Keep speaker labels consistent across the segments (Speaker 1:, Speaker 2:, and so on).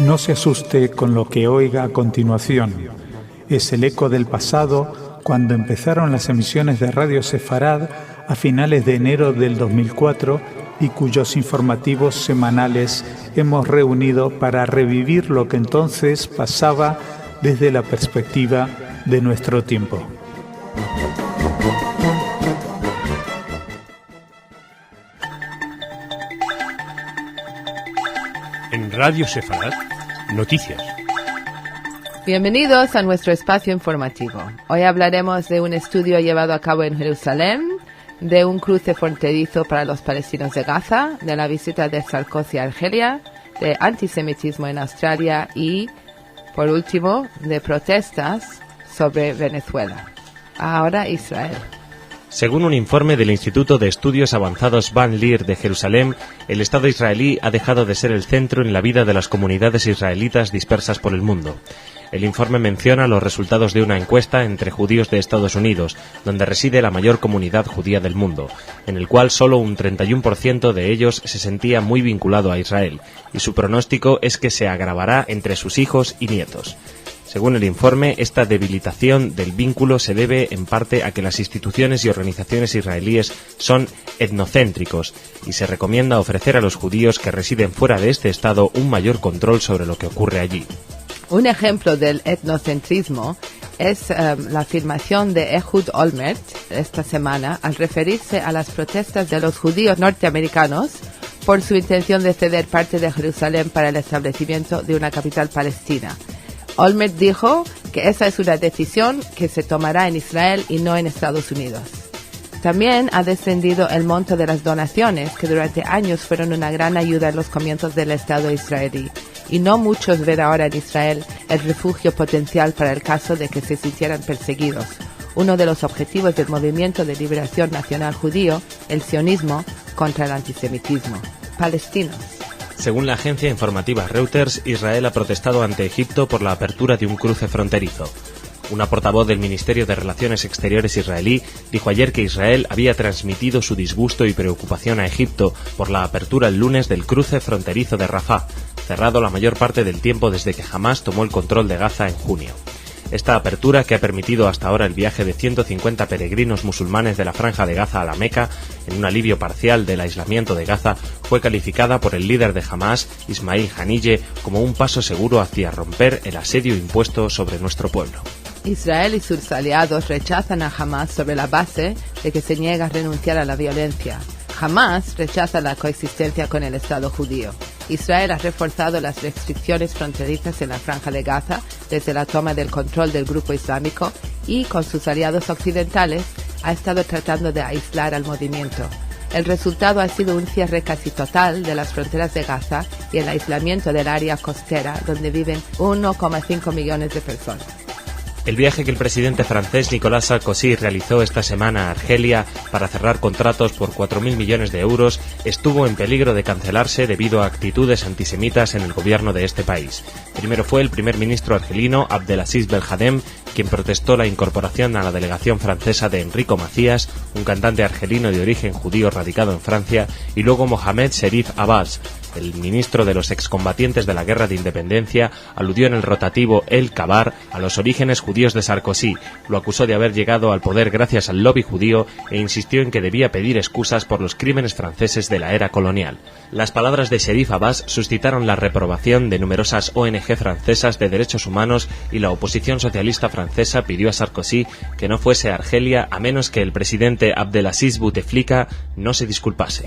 Speaker 1: No se asuste con lo que oiga a continuación. Es el eco del pasado cuando empezaron las emisiones de Radio Sefarad a finales de enero del 2004 y cuyos informativos semanales hemos reunido para revivir lo que entonces pasaba desde la perspectiva de nuestro tiempo.
Speaker 2: En Radio Sefarad, noticias.
Speaker 3: Bienvenidos a nuestro espacio informativo. Hoy hablaremos de un estudio llevado a cabo en Jerusalén, de un cruce fronterizo para los palestinos de Gaza, de la visita de Sarkozy a Argelia, de antisemitismo en Australia y, por último, de protestas sobre Venezuela. Ahora Israel.
Speaker 4: Según un informe del Instituto de Estudios Avanzados Van Leer de Jerusalén, el Estado israelí ha dejado de ser el centro en la vida de las comunidades israelitas dispersas por el mundo. El informe menciona los resultados de una encuesta entre judíos de Estados Unidos, donde reside la mayor comunidad judía del mundo, en el cual solo un 31% de ellos se sentía muy vinculado a Israel, y su pronóstico es que se agravará entre sus hijos y nietos. Según el informe, esta debilitación del vínculo se debe en parte a que las instituciones y organizaciones israelíes son etnocéntricos y se recomienda ofrecer a los judíos que residen fuera de este estado un mayor control sobre lo que ocurre allí.
Speaker 3: Un ejemplo del etnocentrismo es la afirmación de Ehud Olmert esta semana al referirse a las protestas de los judíos norteamericanos por su intención de ceder parte de Jerusalén para el establecimiento de una capital palestina. Olmert dijo que esa es una decisión que se tomará en Israel y no en Estados Unidos. También ha descendido el monto de las donaciones, que durante años fueron una gran ayuda en los comienzos del Estado israelí. Y no muchos ven ahora en Israel el refugio potencial para el caso de que se sintieran perseguidos. Uno de los objetivos del Movimiento de Liberación Nacional Judío, el sionismo, contra el antisemitismo. Palestinos.
Speaker 4: Según la agencia informativa Reuters, Israel ha protestado ante Egipto por la apertura de un cruce fronterizo. Una portavoz del Ministerio de Relaciones Exteriores israelí dijo ayer que Israel había transmitido su disgusto y preocupación a Egipto por la apertura el lunes del cruce fronterizo de Rafah, cerrado la mayor parte del tiempo desde que Hamás tomó el control de Gaza en junio. Esta apertura, que ha permitido hasta ahora el viaje de 150 peregrinos musulmanes de la Franja de Gaza a la Meca, en un alivio parcial del aislamiento de Gaza, fue calificada por el líder de Hamás, Ismail Haniyeh, como un paso seguro hacia romper el asedio impuesto sobre nuestro pueblo.
Speaker 3: Israel y sus aliados rechazan a Hamás sobre la base de que se niega a renunciar a la violencia. Hamás rechaza la coexistencia con el Estado judío. Israel ha reforzado las restricciones fronterizas en la Franja de Gaza desde la toma del control del grupo islámico y, con sus aliados occidentales, ha estado tratando de aislar al movimiento. El resultado ha sido un cierre casi total de las fronteras de Gaza y el aislamiento del área costera, donde viven 1,5 millones de personas.
Speaker 4: El viaje que el presidente francés Nicolas Sarkozy realizó esta semana a Argelia para cerrar contratos por 4.000 millones de euros estuvo en peligro de cancelarse debido a actitudes antisemitas en el gobierno de este país. Primero fue el primer ministro argelino Abdelaziz Belhadem quien protestó la incorporación a la delegación francesa de Enrico Macías, un cantante argelino de origen judío radicado en Francia, y luego Mohamed Sherif Abbas. El ministro de los excombatientes de la Guerra de Independencia aludió en el rotativo El Kabar a los orígenes judíos de Sarkozy, lo acusó de haber llegado al poder gracias al lobby judío e insistió en que debía pedir excusas por los crímenes franceses de la era colonial. Las palabras de Sherif Abbas suscitaron la reprobación de numerosas ONG francesas de derechos humanos y la oposición socialista francesa pidió a Sarkozy que no fuese a Argelia a menos que el presidente Abdelaziz Bouteflika no se disculpase.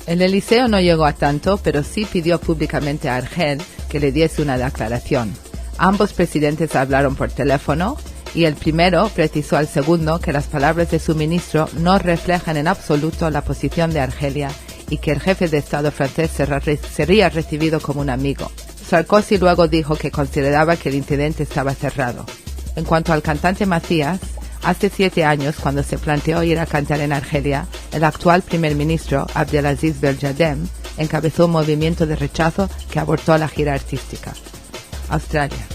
Speaker 3: El Eliseo no llegó a tanto, pero sí pidió públicamente a Argel que le diese una declaración. Ambos presidentes hablaron por teléfono y el primero precisó al segundo que las palabras de su ministro no reflejan en absoluto la posición de Argelia y que el jefe de Estado francés sería recibido como un amigo. Sarkozy luego dijo que consideraba que el incidente estaba cerrado. En cuanto al cantante Macías, hace 7 años, cuando se planteó ir a cantar en Argelia, el actual primer ministro, Abdelaziz Belhadem, encabezó un movimiento de rechazo que abortó la gira artística. Australia.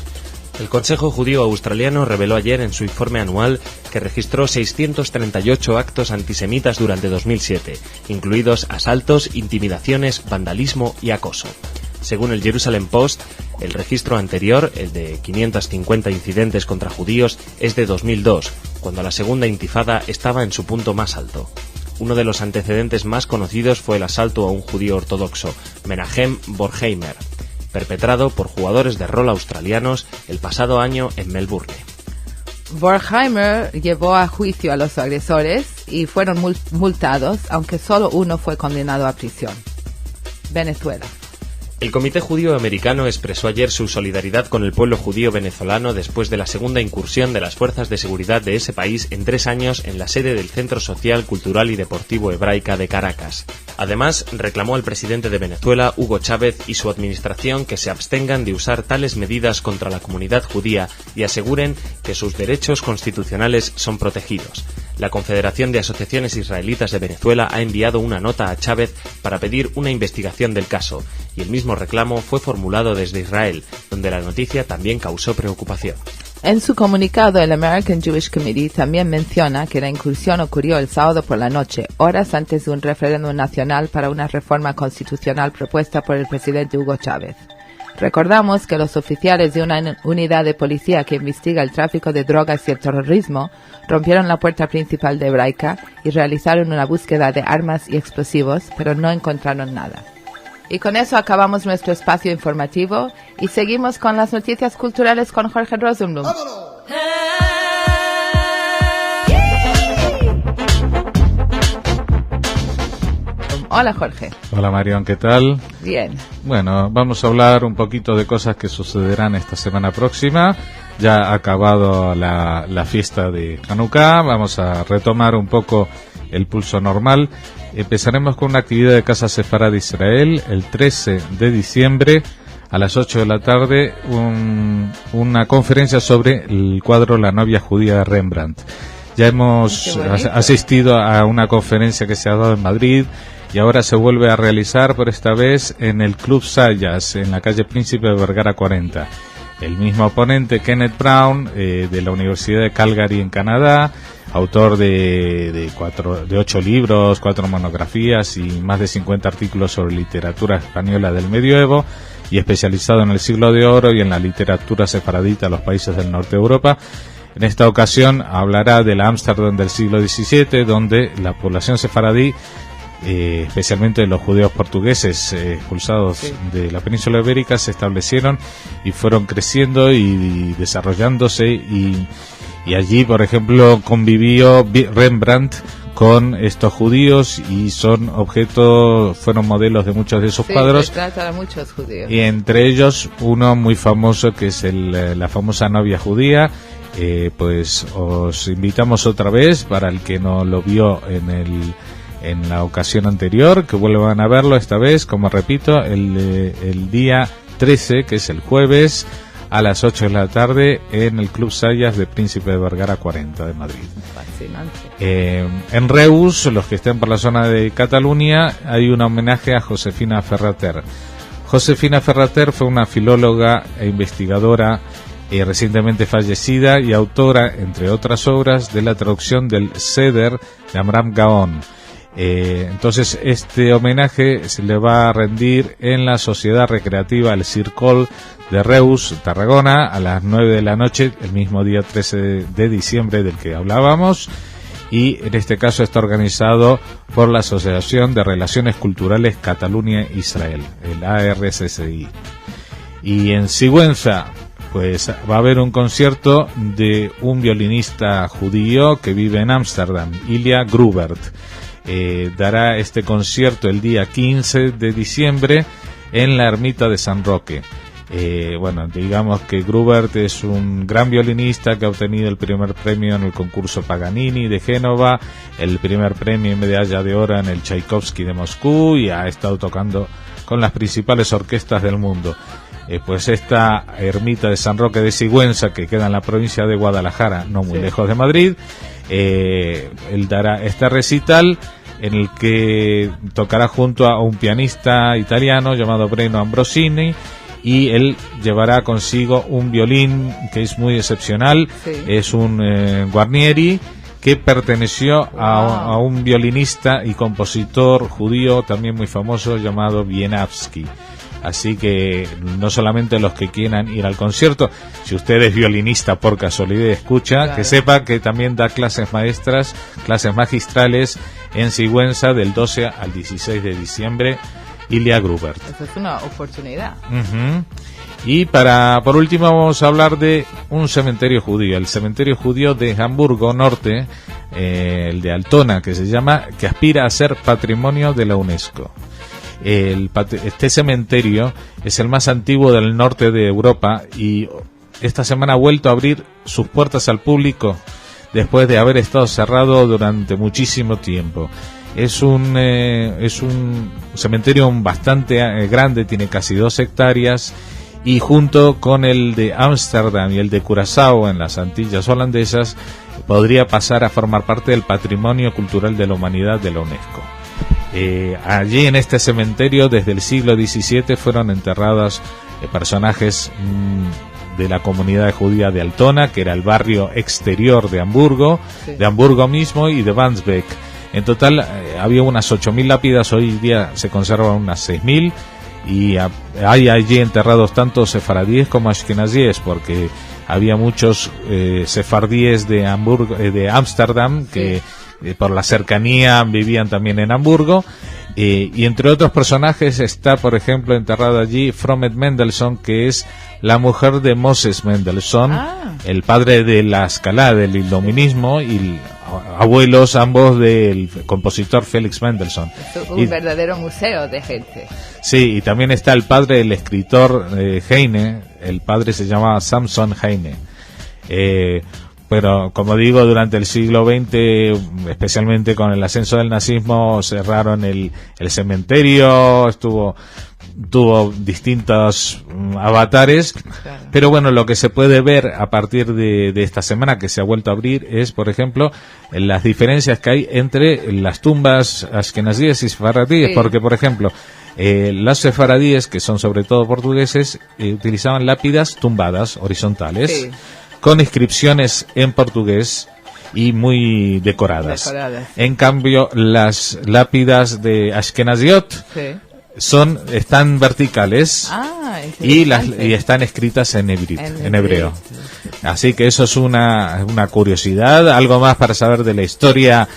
Speaker 4: El Consejo Judío Australiano reveló ayer en su informe anual que registró 638 actos antisemitas durante 2007, incluidos asaltos, intimidaciones, vandalismo y acoso. Según el Jerusalem Post, el registro anterior, el de 550 incidentes contra judíos, es de 2002, cuando la segunda intifada estaba en su punto más alto. Uno de los antecedentes más conocidos fue el asalto a un judío ortodoxo, Menahem Borheimer, perpetrado por jugadores de rol australianos el pasado año en Melbourne.
Speaker 3: Borheimer llevó a juicio a los agresores y fueron multados, aunque solo uno fue condenado a prisión. Venezuela.
Speaker 4: El Comité Judío Americano expresó ayer su solidaridad con el pueblo judío venezolano después de la segunda incursión de las fuerzas de seguridad de ese país en 3 años en la sede del Centro Social, Cultural y Deportivo Hebraica de Caracas. Además, reclamó al presidente de Venezuela, Hugo Chávez, y su administración que se abstengan de usar tales medidas contra la comunidad judía y aseguren que sus derechos constitucionales son protegidos. La Confederación de Asociaciones Israelitas de Venezuela ha enviado una nota a Chávez para pedir una investigación del caso, y el mismo reclamo fue formulado desde Israel, donde la noticia también causó preocupación.
Speaker 3: En su comunicado, el American Jewish Committee también menciona que la incursión ocurrió el sábado por la noche, horas antes de un referéndum nacional para una reforma constitucional propuesta por el presidente Hugo Chávez. Recordamos que los oficiales de una unidad de policía que investiga el tráfico de drogas y el terrorismo rompieron la puerta principal de Hebraica y realizaron una búsqueda de armas y explosivos, pero no encontraron nada. Y con eso acabamos nuestro espacio informativo y seguimos con las noticias culturales con Jorge Rosenblum. Hola, Jorge.
Speaker 5: Hola, Marión, ¿qué tal?
Speaker 3: Bien.
Speaker 5: Bueno, vamos a hablar un poquito de cosas que sucederán esta semana próxima. Ya ha acabado la fiesta de Hanukkah, vamos a retomar un poco el pulso normal. Empezaremos con una actividad de Casa Sefarad de Israel el 13 de diciembre a las 8 de la tarde, una conferencia sobre el cuadro La novia judía de Rembrandt. Ya hemos asistido a una conferencia que se ha dado en Madrid y ahora se vuelve a realizar por esta vez en el Club Sayas, en la calle Príncipe de Vergara 40. El mismo ponente, Kenneth Brown, de la Universidad de Calgary en Canadá, autor de 8 libros, 4 monografías y más de 50 artículos sobre literatura española del medioevo, y especializado en el siglo de oro y en la literatura sefaradita de los países del norte de Europa. En esta ocasión hablará de la Ámsterdam del siglo XVII, donde la población sefaradí, especialmente los judíos portugueses expulsados de la península ibérica, se establecieron y fueron creciendo y desarrollándose, y allí, por ejemplo, convivió Rembrandt con estos judíos y fueron modelos de muchos de sus cuadros.
Speaker 3: Se trata de muchos judíos.
Speaker 5: Y entre ellos uno muy famoso que es la famosa novia judía. Pues os invitamos otra vez, para el que no lo vio en la ocasión anterior, que vuelvan a verlo esta vez, como repito, el día 13, que es el jueves, a las 8 de la tarde en el Club Sayas de Príncipe de Vergara 40 de Madrid.
Speaker 3: Fascinante.
Speaker 5: En Reus, los que estén por la zona de Cataluña, hay un homenaje a Josefina Ferrater. Josefina Ferrater fue una filóloga e investigadora recientemente fallecida y autora, entre otras obras, de la traducción del Seder de Amram Gaon. Entonces este homenaje se le va a rendir en la Sociedad Recreativa El Circol de Reus, Tarragona, a las 9 de la noche, el mismo día 13 de diciembre del que hablábamos, y en este caso está organizado por la Asociación de Relaciones Culturales Cataluña-Israel, el ARSSI. Y en Sigüenza, pues va a haber un concierto de un violinista judío que vive en Ámsterdam, Ilya Grubert. Dará este concierto el día 15 de diciembre en la ermita de San Roque. Bueno, digamos que Grubert es un gran violinista que ha obtenido el primer premio en el concurso Paganini de Génova, el primer premio y medalla de oro en el Tchaikovsky de Moscú, y ha estado tocando con las principales orquestas del mundo. Pues esta ermita de San Roque de Sigüenza, que queda en la provincia de Guadalajara, no muy lejos de Madrid, él dará este recital en el que tocará junto a un pianista italiano llamado Breno Ambrosini, y él llevará consigo un violín que es muy excepcional, es un Guarnieri, que perteneció a un violinista y compositor judío también muy famoso llamado Wieniawski. Así que no solamente los que quieran ir al concierto, si usted es violinista por casualidad y escucha, claro, que sepa que también da clases maestras, clases magistrales en Sigüenza del 12 al 16 de diciembre, Ilya Grubert.
Speaker 3: Eso es una oportunidad.
Speaker 5: Uh-huh. Y por último vamos a hablar de un cementerio judío, el cementerio judío de Hamburgo Norte, el de Altona, que se llama, que aspira a ser patrimonio de la UNESCO. Este cementerio es el más antiguo del norte de Europa y esta semana ha vuelto a abrir sus puertas al público después de haber estado cerrado durante muchísimo tiempo. Es un cementerio bastante grande, tiene casi 2 hectáreas, y junto con el de Ámsterdam y el de Curazao en las Antillas holandesas podría pasar a formar parte del patrimonio cultural de la humanidad de la UNESCO. Allí en este cementerio desde el siglo XVII fueron enterrados personajes de la comunidad judía de Altona, que era el barrio exterior de Hamburgo, sí, de Hamburgo mismo y de Wandsbek. En total había unas 8.000 lápidas, hoy día se conservan unas 6.000, y hay allí enterrados tanto sefaradíes como ashkenazíes, porque había muchos sefardíes de Ámsterdam que por la cercanía vivían también en Hamburgo, y entre otros personajes está, por ejemplo, enterrada allí Fromet Mendelssohn, que es la mujer de Moses Mendelssohn, el padre de la escalada del iluminismo y abuelos ambos del compositor Felix Mendelssohn.
Speaker 3: Es un verdadero museo de gente.
Speaker 5: Sí, y también está el padre del escritor Heine, el padre se llamaba Samson Heine. Pero, como digo, durante el siglo XX, especialmente con el ascenso del nazismo, cerraron el cementerio, tuvo distintos avatares, claro. Pero bueno, lo que se puede ver a partir de esta semana que se ha vuelto a abrir es, por ejemplo, las diferencias que hay entre las tumbas ashkenazíes y sefaradíes, sí. Porque, por ejemplo, los sefaradíes, que son sobre todo portugueses, utilizaban lápidas tumbadas, horizontales, sí, con inscripciones en portugués y muy decoradas. En cambio, las lápidas de Ashkenaziot, sí, están verticales y están escritas en hebreo. Así que eso es una curiosidad, algo más para saber de la historia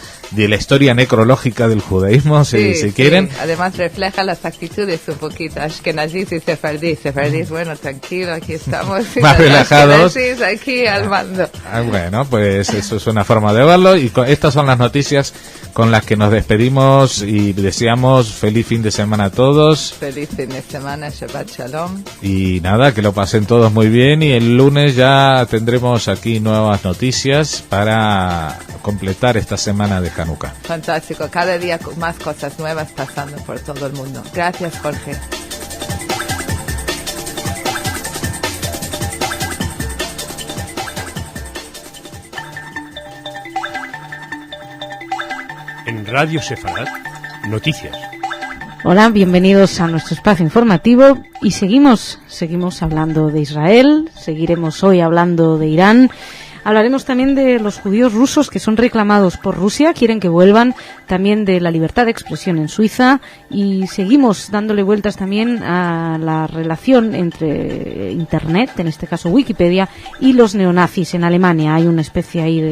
Speaker 5: necrológica del judaísmo, si quieren.
Speaker 3: Además refleja las actitudes un poquito, ashkenazíes y sefardíes, bueno, tranquilo, aquí estamos.
Speaker 5: Más relajados.
Speaker 3: Aquí al mando.
Speaker 5: Bueno, pues eso es una forma de verlo, y estas son las noticias con las que nos despedimos y deseamos feliz fin de semana a todos.
Speaker 3: Feliz fin de semana, Shabbat Shalom.
Speaker 5: Y nada, que lo pasen todos muy bien, y el lunes ya tendremos aquí nuevas noticias para completar esta semana de Hanukkah.
Speaker 3: Fantástico, cada día más cosas nuevas pasando por todo el mundo. Gracias, Jorge.
Speaker 2: En Radio Sefarad, noticias.
Speaker 6: Hola, bienvenidos a nuestro espacio informativo y seguimos hablando de Israel, seguiremos hoy hablando de Irán. Hablaremos también de los judíos rusos que son reclamados por Rusia, quieren que vuelvan, también de la libertad de expresión en Suiza, y seguimos dándole vueltas también a la relación entre Internet, en este caso Wikipedia, y los neonazis en Alemania. Hay una especie ahí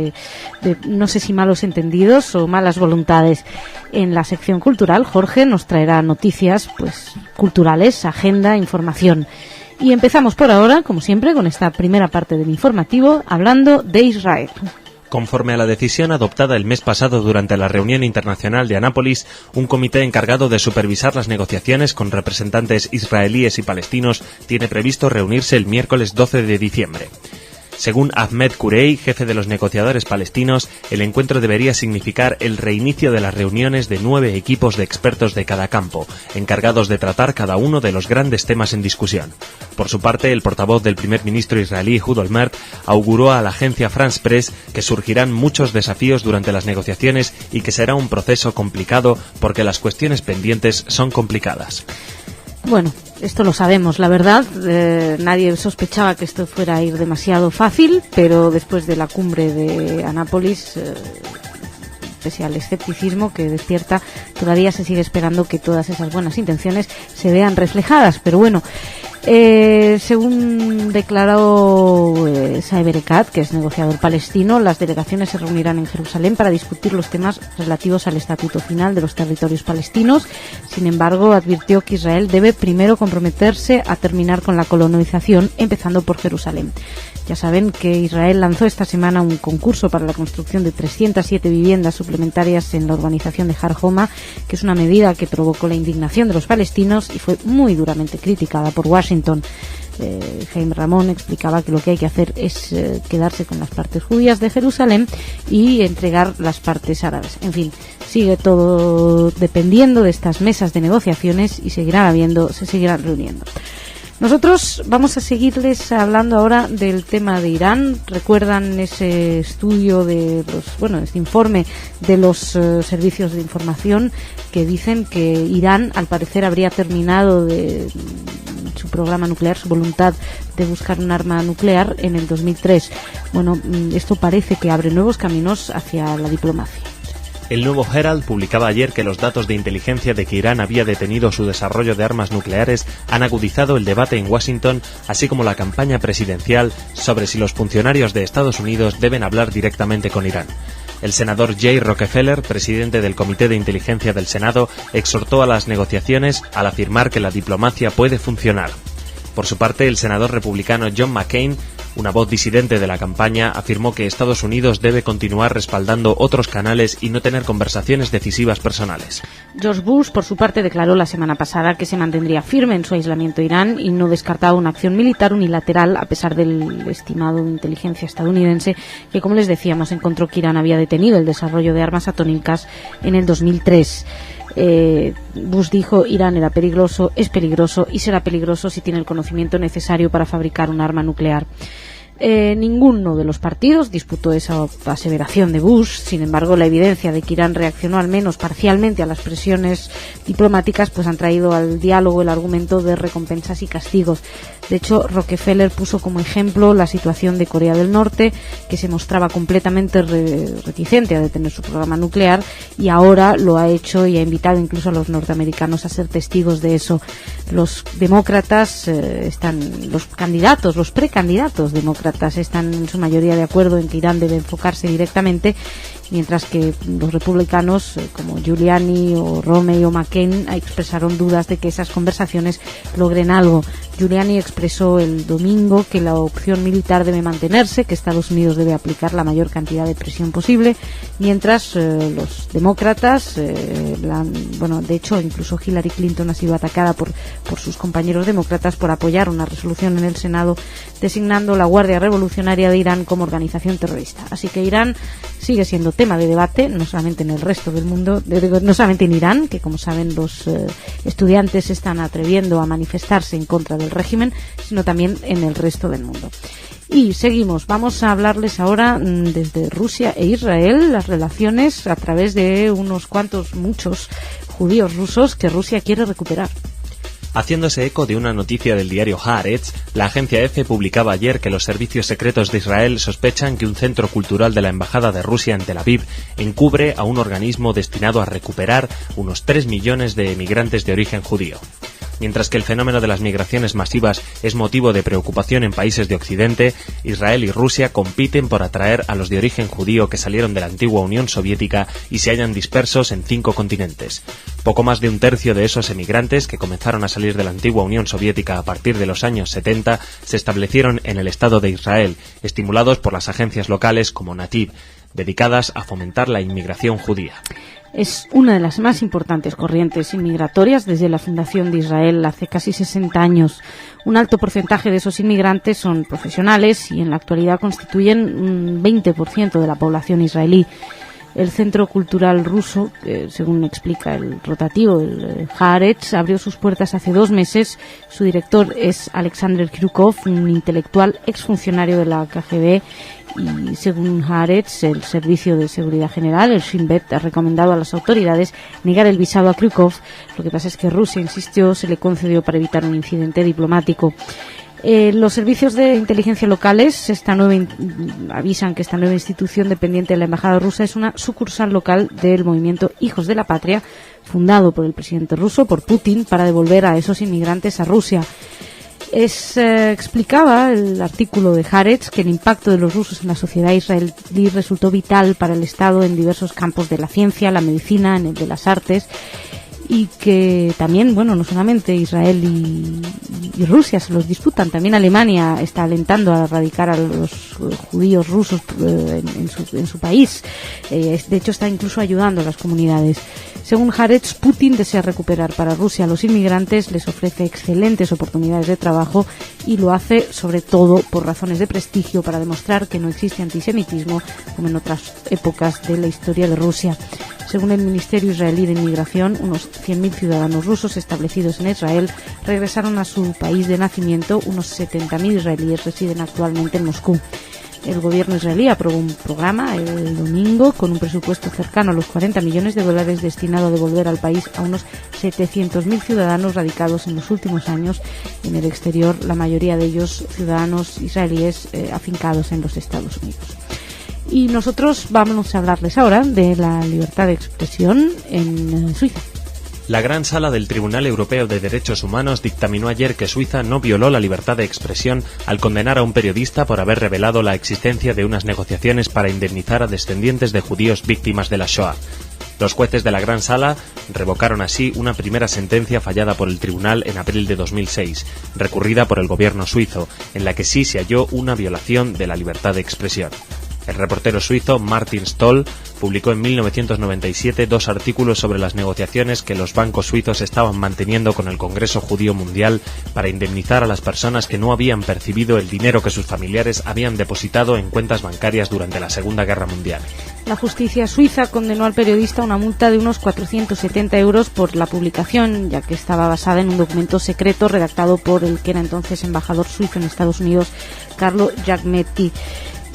Speaker 6: de no sé si malos entendidos o malas voluntades. En la sección cultural, Jorge nos traerá noticias culturales, agenda, información. Y empezamos por ahora, como siempre, con esta primera parte del informativo, hablando de Israel.
Speaker 4: Conforme a la decisión adoptada el mes pasado durante la reunión internacional de Anápolis, un comité encargado de supervisar las negociaciones con representantes israelíes y palestinos tiene previsto reunirse el miércoles 12 de diciembre. Según Ahmed Kurey, jefe de los negociadores palestinos, el encuentro debería significar el reinicio de las reuniones de 9 equipos de expertos de cada campo, encargados de tratar cada uno de los grandes temas en discusión. Por su parte, el portavoz del primer ministro israelí, Ehud Olmert, auguró a la agencia France Press que surgirán muchos desafíos durante las negociaciones y que será un proceso complicado porque las cuestiones pendientes son complicadas.
Speaker 6: Bueno, esto lo sabemos, la verdad. Nadie sospechaba que esto fuera a ir demasiado fácil, pero después de la cumbre de Anápolis pese al escepticismo que despierta, todavía se sigue esperando que todas esas buenas intenciones se vean reflejadas. Pero bueno, según declaró Saeb Erekat, que es negociador palestino, las delegaciones se reunirán en Jerusalén para discutir los temas relativos al estatuto final de los territorios palestinos. Sin embargo, advirtió que Israel debe primero comprometerse a terminar con la colonización, empezando por Jerusalén. Ya saben que Israel lanzó esta semana un concurso para la construcción de 307 viviendas suplementarias en la urbanización de Har Homa, que es una medida que provocó la indignación de los palestinos y fue muy duramente criticada por Washington. Jaime Ramón explicaba que lo que hay que hacer es quedarse con las partes judías de Jerusalén y entregar las partes árabes. En fin, sigue todo dependiendo de estas mesas de negociaciones y se seguirán reuniendo. Nosotros vamos a seguirles hablando ahora del tema de Irán. Recuerdan ese estudio este informe de los servicios de información que dicen que Irán, al parecer, habría terminado de su programa nuclear, su voluntad de buscar un arma nuclear en el 2003. Bueno, esto parece que abre nuevos caminos hacia la diplomacia.
Speaker 4: El nuevo Herald publicaba ayer que los datos de inteligencia de que Irán había detenido su desarrollo de armas nucleares han agudizado el debate en Washington, así como la campaña presidencial sobre si los funcionarios de Estados Unidos deben hablar directamente con Irán. El senador Jay Rockefeller, presidente del Comité de Inteligencia del Senado, exhortó a las negociaciones al afirmar que la diplomacia puede funcionar. Por su parte, el senador republicano John McCain, una voz disidente de la campaña, afirmó que Estados Unidos debe continuar respaldando otros canales y no tener conversaciones decisivas personales.
Speaker 6: George Bush, por su parte, declaró la semana pasada que se mantendría firme en su aislamiento de Irán y no descartaba una acción militar unilateral, a pesar del estimado de inteligencia estadounidense, que, como les decíamos, encontró que Irán había detenido el desarrollo de armas atómicas en el 2003. Bush dijo: Irán era peligroso, es peligroso y será peligroso si tiene el conocimiento necesario para fabricar un arma nuclear. Ninguno de los partidos disputó esa aseveración de Bush. Sin embargo, la evidencia de que Irán reaccionó al menos parcialmente a las presiones diplomáticas pues han traído al diálogo el argumento de recompensas y castigos. De hecho, Rockefeller puso como ejemplo la situación de Corea del Norte, que se mostraba completamente reticente a detener su programa nuclear, y ahora lo ha hecho y ha invitado incluso a los norteamericanos a ser testigos de eso. Los demócratas los precandidatos demócratas están en su mayoría de acuerdo en que Irán debe enfocarse directamente, mientras que los republicanos como Giuliani o Romney o McCain expresaron dudas de que esas conversaciones logren algo. Giuliani expresó el domingo que la opción militar debe mantenerse, que Estados Unidos debe aplicar la mayor cantidad de presión posible, mientras los demócratas, de hecho incluso Hillary Clinton ha sido atacada por sus compañeros demócratas por apoyar una resolución en el Senado designando la Guardia Revolucionaria de Irán como organización terrorista. Así que Irán sigue siendo tema de debate, no solamente en el resto del mundo, no solamente en Irán, que como saben los estudiantes se están atreviendo a manifestarse en contra del régimen, sino también en el resto del mundo. Y seguimos, vamos a hablarles ahora desde Rusia e Israel, las relaciones a través de muchos judíos rusos que Rusia quiere recuperar.
Speaker 4: Haciéndose eco de una noticia del diario Haaretz, la agencia EFE publicaba ayer que los servicios secretos de Israel sospechan que un centro cultural de la Embajada de Rusia en Tel Aviv encubre a un organismo destinado a recuperar unos 3 millones de emigrantes de origen judío. Mientras que el fenómeno de las migraciones masivas es motivo de preocupación en países de Occidente, Israel y Rusia compiten por atraer a los de origen judío que salieron de la antigua Unión Soviética y se hallan dispersos en 5 continentes. Poco más de un tercio de esos emigrantes que comenzaron a salir de la antigua Unión Soviética a partir de los años 70 se establecieron en el Estado de Israel, estimulados por las agencias locales como Nativ, dedicadas a fomentar la inmigración judía.
Speaker 6: Es una de las más importantes corrientes inmigratorias desde la fundación de Israel hace casi 60 años. Un alto porcentaje de esos inmigrantes son profesionales y en la actualidad constituyen un 20% de la población israelí. El Centro Cultural Ruso, según explica el rotativo, el Haaretz, abrió sus puertas hace 2 meses. Su director es Alexander Kryukov, un intelectual exfuncionario de la KGB. Y según Haaretz, el Servicio de Seguridad General, el Shin Bet, ha recomendado a las autoridades negar el visado a Kryukov. Lo que pasa es que Rusia insistió, se le concedió para evitar un incidente diplomático. Los servicios de inteligencia locales avisan que esta nueva institución dependiente de la Embajada rusa es una sucursal local del movimiento Hijos de la Patria, fundado por el presidente ruso, por Putin, para devolver a esos inmigrantes a Rusia. Explicaba el artículo de Haaretz que el impacto de los rusos en la sociedad israelí resultó vital para el Estado en diversos campos de la ciencia, la medicina, en el de las artes, y que también, bueno, no solamente Israel y Rusia se los disputan, también Alemania está alentando a radicar a los judíos rusos en su país. De hecho, está incluso ayudando a las comunidades. Según Haaretz, Putin desea recuperar para Rusia a los inmigrantes, les ofrece excelentes oportunidades de trabajo y lo hace sobre todo por razones de prestigio, para demostrar que no existe antisemitismo como en otras épocas de la historia de Rusia. Según el Ministerio Israelí de Inmigración, unos 100.000 ciudadanos rusos establecidos en Israel regresaron a su país de nacimiento. Unos 70.000 israelíes residen actualmente en Moscú. El gobierno israelí aprobó un programa el domingo con un presupuesto cercano a los $40 millones destinado a devolver al país a unos 700.000 ciudadanos radicados en los últimos años en el exterior, la mayoría de ellos ciudadanos israelíes afincados en los Estados Unidos. Y nosotros vamos a hablarles ahora de la libertad de expresión en Suiza.
Speaker 4: La Gran Sala del Tribunal Europeo de Derechos Humanos dictaminó ayer que Suiza no violó la libertad de expresión al condenar a un periodista por haber revelado la existencia de unas negociaciones para indemnizar a descendientes de judíos víctimas de la Shoah. Los jueces de la Gran Sala revocaron así una primera sentencia fallada por el tribunal en abril de 2006, recurrida por el gobierno suizo, en la que sí se halló una violación de la libertad de expresión. El reportero suizo Martin Stoll publicó en 1997 2 artículos sobre las negociaciones que los bancos suizos estaban manteniendo con el Congreso Judío Mundial para indemnizar a las personas que no habían percibido el dinero que sus familiares habían depositado en cuentas bancarias durante la Segunda Guerra Mundial.
Speaker 6: La justicia suiza condenó al periodista a una multa de unos 470 euros por la publicación, ya que estaba basada en un documento secreto redactado por el que era entonces embajador suizo en Estados Unidos, Carlo Giacometti.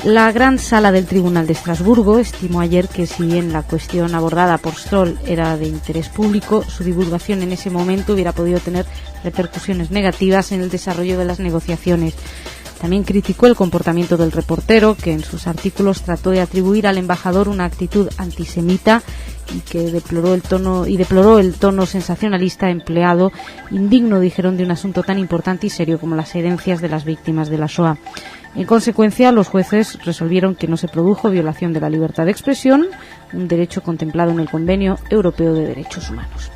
Speaker 6: La Gran Sala del Tribunal de Estrasburgo estimó ayer que si bien la cuestión abordada por Stoll era de interés público, su divulgación en ese momento hubiera podido tener repercusiones negativas en el desarrollo de las negociaciones. También criticó el comportamiento del reportero, que en sus artículos trató de atribuir al embajador una actitud antisemita y que deploró el tono sensacionalista empleado, indigno, dijeron, de un asunto tan importante y serio como las herencias de las víctimas de la Shoah. En consecuencia, los jueces resolvieron que no se produjo violación de la libertad de expresión, un derecho contemplado en el Convenio Europeo de Derechos Humanos.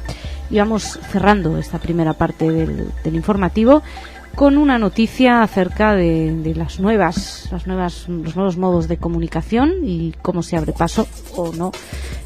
Speaker 6: Y vamos cerrando esta primera parte del informativo con una noticia acerca de los nuevos modos de comunicación y cómo se abre paso o no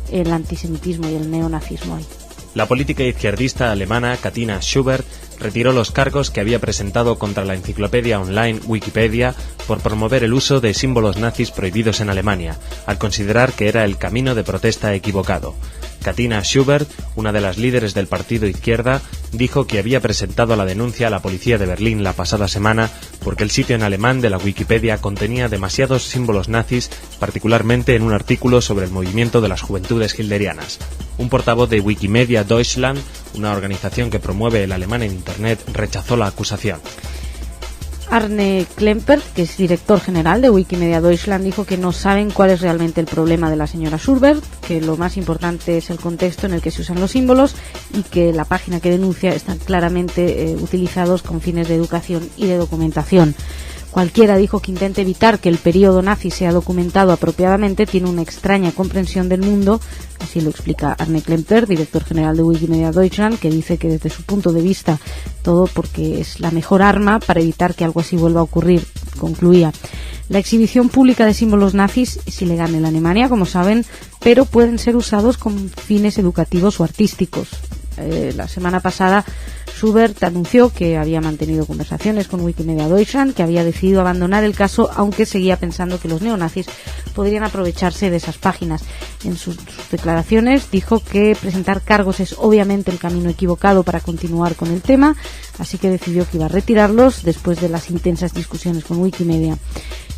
Speaker 6: el antisemitismo y el neonazismo ahí.
Speaker 4: La política izquierdista alemana Katina Schubert retiró los cargos que había presentado contra la enciclopedia online Wikipedia por promover el uso de símbolos nazis prohibidos en Alemania, al considerar que era el camino de protesta equivocado. Katina Schubert, una de las líderes del partido izquierda, dijo que había presentado la denuncia a la policía de Berlín la pasada semana porque el sitio en alemán de la Wikipedia contenía demasiados símbolos nazis, particularmente en un artículo sobre el movimiento de las juventudes hilderianas. Un portavoz de Wikimedia Deutschland, una organización que promueve el alemán en Internet, rechazó la acusación.
Speaker 6: Arne Klemper, que es director general de Wikimedia Deutschland, dijo que no saben cuál es realmente el problema de la señora Schubert, que lo más importante es el contexto en el que se usan los símbolos y que la página que denuncia están claramente utilizados con fines de educación y de documentación. Cualquiera, dijo, que intente evitar que el periodo nazi sea documentado apropiadamente tiene una extraña comprensión del mundo, así lo explica Arne Klemper, director general de Wikimedia Deutschland, que dice que desde su punto de vista todo porque es la mejor arma para evitar que algo así vuelva a ocurrir. Concluía: la exhibición pública de símbolos nazis es ilegal en Alemania, como saben, pero pueden ser usados con fines educativos o artísticos. La semana pasada Schubert anunció que había mantenido conversaciones con Wikimedia Deutschland, que había decidido abandonar el caso, aunque seguía pensando que los neonazis podrían aprovecharse de esas páginas. En sus declaraciones dijo que presentar cargos es obviamente el camino equivocado para continuar con el tema, así que decidió que iba a retirarlos después de las intensas discusiones con Wikimedia.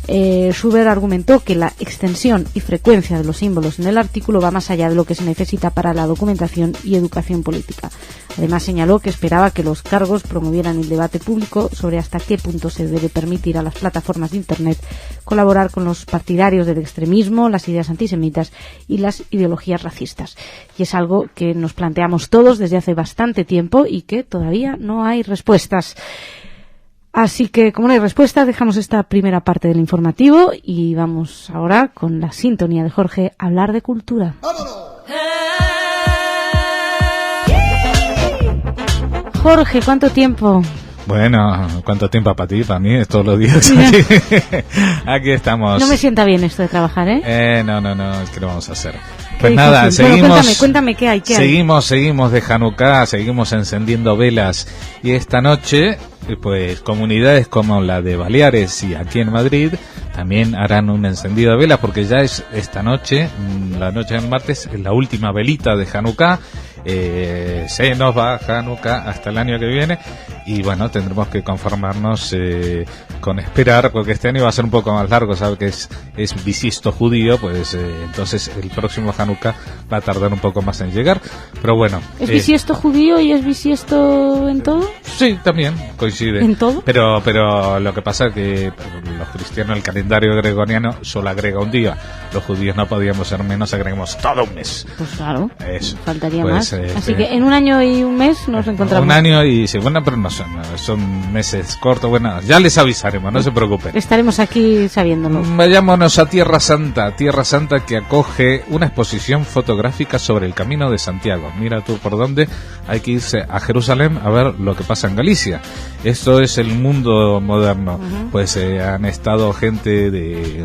Speaker 6: Schubert argumentó que la extensión y frecuencia de los símbolos en el artículo va más allá de lo que se necesita para la documentación y educación política. Además señaló que esperaba que los cargos promovieran el debate público sobre hasta qué punto se debe permitir a las plataformas de Internet colaborar con los partidarios del extremismo, las ideas antisemitas y las ideologías racistas. Y es algo que nos planteamos todos desde hace bastante tiempo y que todavía no hay respuestas. Así que, como no hay respuesta, dejamos esta primera parte del informativo y vamos ahora, con la sintonía de Jorge, a hablar de cultura. Jorge, ¿cuánto tiempo?
Speaker 5: Bueno, ¿cuánto tiempo para ti? Para mí es todos los días. Aquí estamos.
Speaker 6: No me sienta bien esto de trabajar, ¿eh?
Speaker 5: No, ¿qué le vamos a hacer? Pues nada, seguimos.
Speaker 6: Bueno, cuéntame, ¿qué hay?
Speaker 5: Seguimos de Hanukkah, seguimos encendiendo velas. Y esta noche, pues comunidades como la de Baleares y aquí en Madrid también harán un encendido de velas, porque ya es esta noche, la noche del martes, es la última velita de Hanukkah. Se nos va Hanukkah hasta el año que viene y bueno, tendremos que conformarnos con esperar, porque este año va a ser un poco más largo, sabe que es bisiesto judío, pues entonces el próximo Hanukkah va a tardar un poco más en llegar, pero bueno.
Speaker 6: ¿Es bisiesto judío y es bisiesto en todo?
Speaker 5: Sí, también coincide.
Speaker 6: ¿En todo?
Speaker 5: Pero lo que pasa es que los cristianos, el calendario gregoriano solo agrega un día, los judíos no podíamos ser menos, agregamos todo un mes.
Speaker 6: Pues claro,
Speaker 5: eso.
Speaker 6: Faltaría más. Así que en un año y un mes nos encontramos.
Speaker 5: Un año y sí, bueno, pero no son meses cortos. Bueno, ya les avisaremos, no se preocupen.
Speaker 6: Estaremos aquí sabiéndolo.
Speaker 5: Vayámonos a Tierra Santa que acoge una exposición fotográfica sobre el Camino de Santiago. Mira tú por dónde hay que irse a Jerusalén a ver lo que pasa en Galicia. Esto es el mundo moderno. Uh-huh. Pues han estado gente de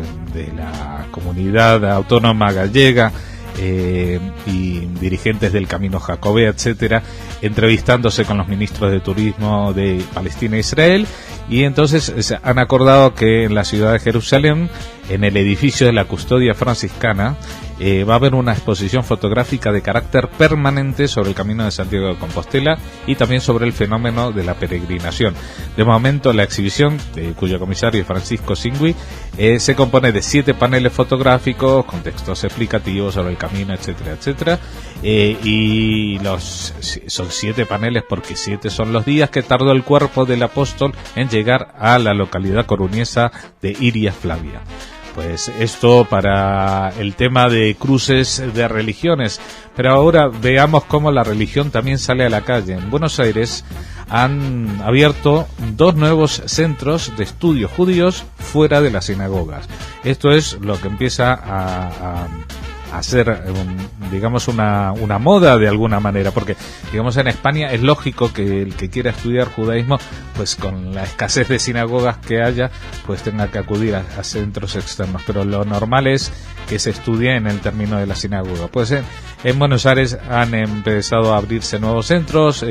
Speaker 5: la comunidad autónoma gallega, y dirigentes del Camino Jacobea, etcétera, entrevistándose con los ministros de turismo de Palestina e Israel, y entonces han acordado que en la ciudad de Jerusalén, en el edificio de la Custodia Franciscana, va a haber una exposición fotográfica de carácter permanente sobre el Camino de Santiago de Compostela y también sobre el fenómeno de la peregrinación. De momento, la exhibición, cuyo comisario es Francisco Singui, se compone de 7 paneles fotográficos con textos explicativos sobre el camino, etcétera, etcétera, y son 7 paneles porque 7 son los días que tardó el cuerpo del apóstol en llegar a la localidad coruñesa de Iria Flavia. Pues esto para el tema de cruces de religiones. Pero ahora veamos cómo la religión también sale a la calle. En Buenos Aires han abierto 2 nuevos centros de estudios judíos fuera de las sinagogas. Esto es lo que empieza a hacer, digamos, una moda de alguna manera, porque digamos en España es lógico que el que quiera estudiar judaísmo, pues con la escasez de sinagogas que haya, pues tenga que acudir a centros externos, pero lo normal es que se estudie en el término de la sinagoga. Pues en Buenos Aires han empezado a abrirse nuevos centros,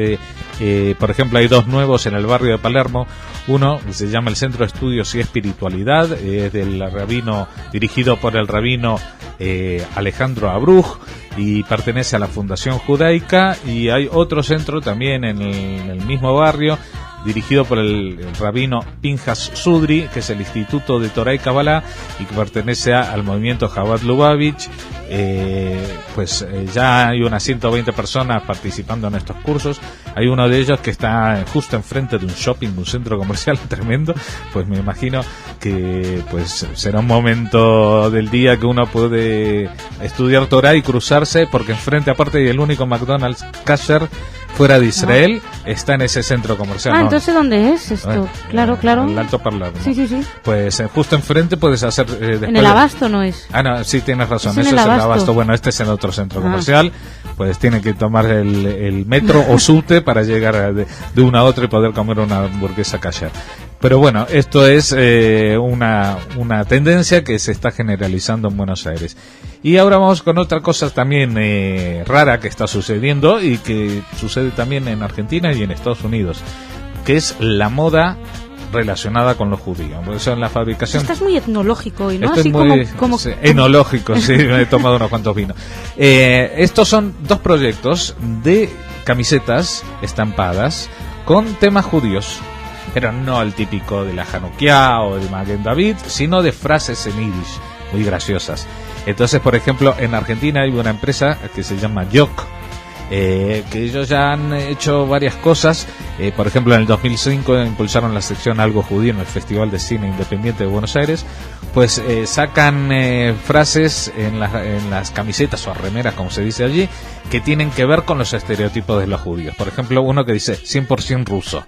Speaker 5: por ejemplo hay 2 nuevos en el barrio de Palermo. Uno se llama el Centro de Estudios y Espiritualidad, es del rabino, dirigido por el rabino Alejandro Abruj, y pertenece a la Fundación Judaica, y hay otro centro también en el mismo barrio, dirigido por el rabino Pinjas Sudri, que es el Instituto de Torah y Kabbalah, y que pertenece al movimiento Chabad Lubavitch. Ya hay unas 120 personas participando en estos cursos. Hay uno de ellos que está justo enfrente de un shopping, un centro comercial tremendo. Pues me imagino que pues será un momento del día que uno puede estudiar Torah y cruzarse, porque enfrente, aparte del único McDonald's Kasher fuera de Israel, está en ese centro comercial.
Speaker 6: Entonces ¿dónde es esto? Claro.
Speaker 5: El Alto Palermo.
Speaker 6: Sí.
Speaker 5: Pues justo enfrente puedes hacer...
Speaker 6: ¿En el Abasto no es?
Speaker 5: No, sí, tienes razón.
Speaker 6: Eso es el Abasto.
Speaker 5: Bueno, este es en otro centro comercial. Pues tiene que tomar el metro o subte para llegar de una a otra y poder comer una hamburguesa kasher. Pero bueno, esto es una tendencia que se está generalizando en Buenos Aires. Y ahora vamos con otra cosa también rara que está sucediendo y que sucede también en Argentina y en Estados Unidos, que es la moda relacionada con los judíos. Por eso en la fabricación...
Speaker 6: Estás muy etnológico hoy, ¿no?
Speaker 5: Esto
Speaker 6: así
Speaker 5: es muy,
Speaker 6: como
Speaker 5: enológico, sí, me he tomado unos cuantos vinos. Estos son 2 proyectos de camisetas estampadas con temas judíos, pero no el típico de la Hanukkah o de Maguen David, sino de frases en yiddish muy graciosas. Entonces, por ejemplo, en Argentina hay una empresa que se llama Yok, que ellos ya han hecho varias cosas. Por ejemplo, en el 2005 impulsaron la sección Algo Judío en el Festival de Cine Independiente de Buenos Aires. Pues sacan frases en las camisetas o remeras, como se dice allí, que tienen que ver con los estereotipos de los judíos. Por ejemplo, uno que dice 100% ruso.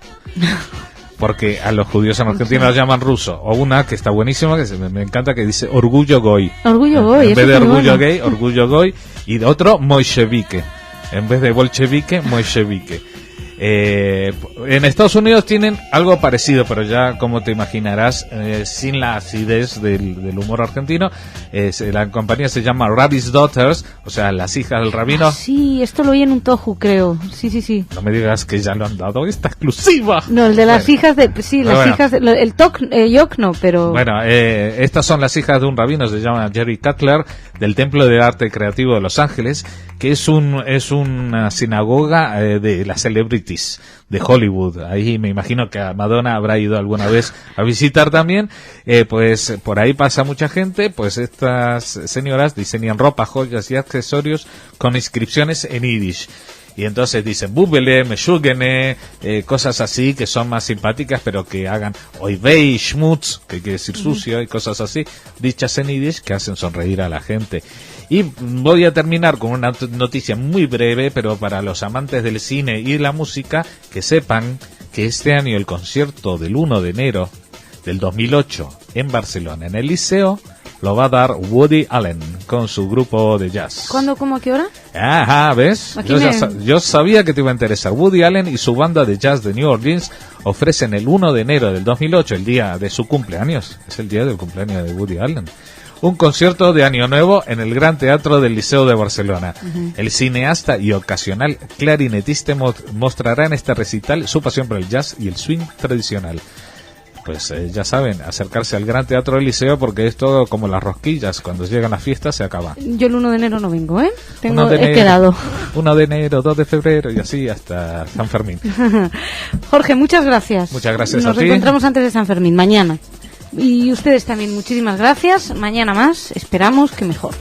Speaker 5: Porque a los judíos en Argentina los llaman ruso. O una que está buenísima, que me encanta, que dice orgullo goy.
Speaker 6: Orgullo goy.
Speaker 5: En vez de orgullo gay, orgullo goy. Y de otro, moishevique. En vez de bolchevique, moishevique. En Estados Unidos tienen algo parecido, pero ya, como te imaginarás, sin la acidez del humor argentino. La compañía se llama Rabbi's Daughters, o sea, las hijas del rabino.
Speaker 6: Sí, esto lo oí en un toju, creo. Sí.
Speaker 5: No me digas que ya lo han dado esta exclusiva.
Speaker 6: No, el de las hijas de... Sí, las hijas de... El Yok no, pero...
Speaker 5: Bueno, estas son las hijas de un rabino, se llama Jerry Cutler, del Templo de Arte Creativo de Los Ángeles, que es una sinagoga de las celebrities de Hollywood. Ahí me imagino que a Madonna habrá ido alguna vez a visitar también. Pues por ahí pasa mucha gente. Pues estas señoras diseñan ropa, joyas y accesorios con inscripciones en yiddish. Y entonces dicen búbele, meshugene, cosas así que son más simpáticas, pero que hagan oivei, schmutz, que quiere decir sucio, y cosas así, dichas en yiddish, que hacen sonreír a la gente. Y voy a terminar con una noticia muy breve, pero para los amantes del cine y la música, que sepan que este año el concierto del 1 de enero del 2008 en Barcelona, en el Liceo, lo va a dar Woody Allen con su grupo de jazz.
Speaker 6: ¿Cuándo, cómo, a qué hora?
Speaker 5: Ajá, ¿ves? Yo sabía que te iba a interesar. Woody Allen y su banda de jazz de New Orleans ofrecen el 1 de enero del 2008, el día de su cumpleaños. Es el día del cumpleaños de Woody Allen. Un concierto de Año Nuevo en el Gran Teatro del Liceo de Barcelona. El cineasta y ocasional clarinetista mostrará en este recital su pasión por el jazz y el swing tradicional. Pues ya saben, acercarse al Gran Teatro del Liceo, porque es todo como las rosquillas, cuando llegan las fiestas se acaba.
Speaker 6: Yo el 1 de enero no vengo, ¿eh? He
Speaker 5: enero,
Speaker 6: quedado.
Speaker 5: 1 de enero, 2 de febrero y así hasta San Fermín.
Speaker 6: Jorge, muchas gracias.
Speaker 5: Muchas gracias a ti.
Speaker 6: Nos encontramos antes de San Fermín, mañana. Y ustedes también, muchísimas gracias. Mañana más, esperamos que mejor.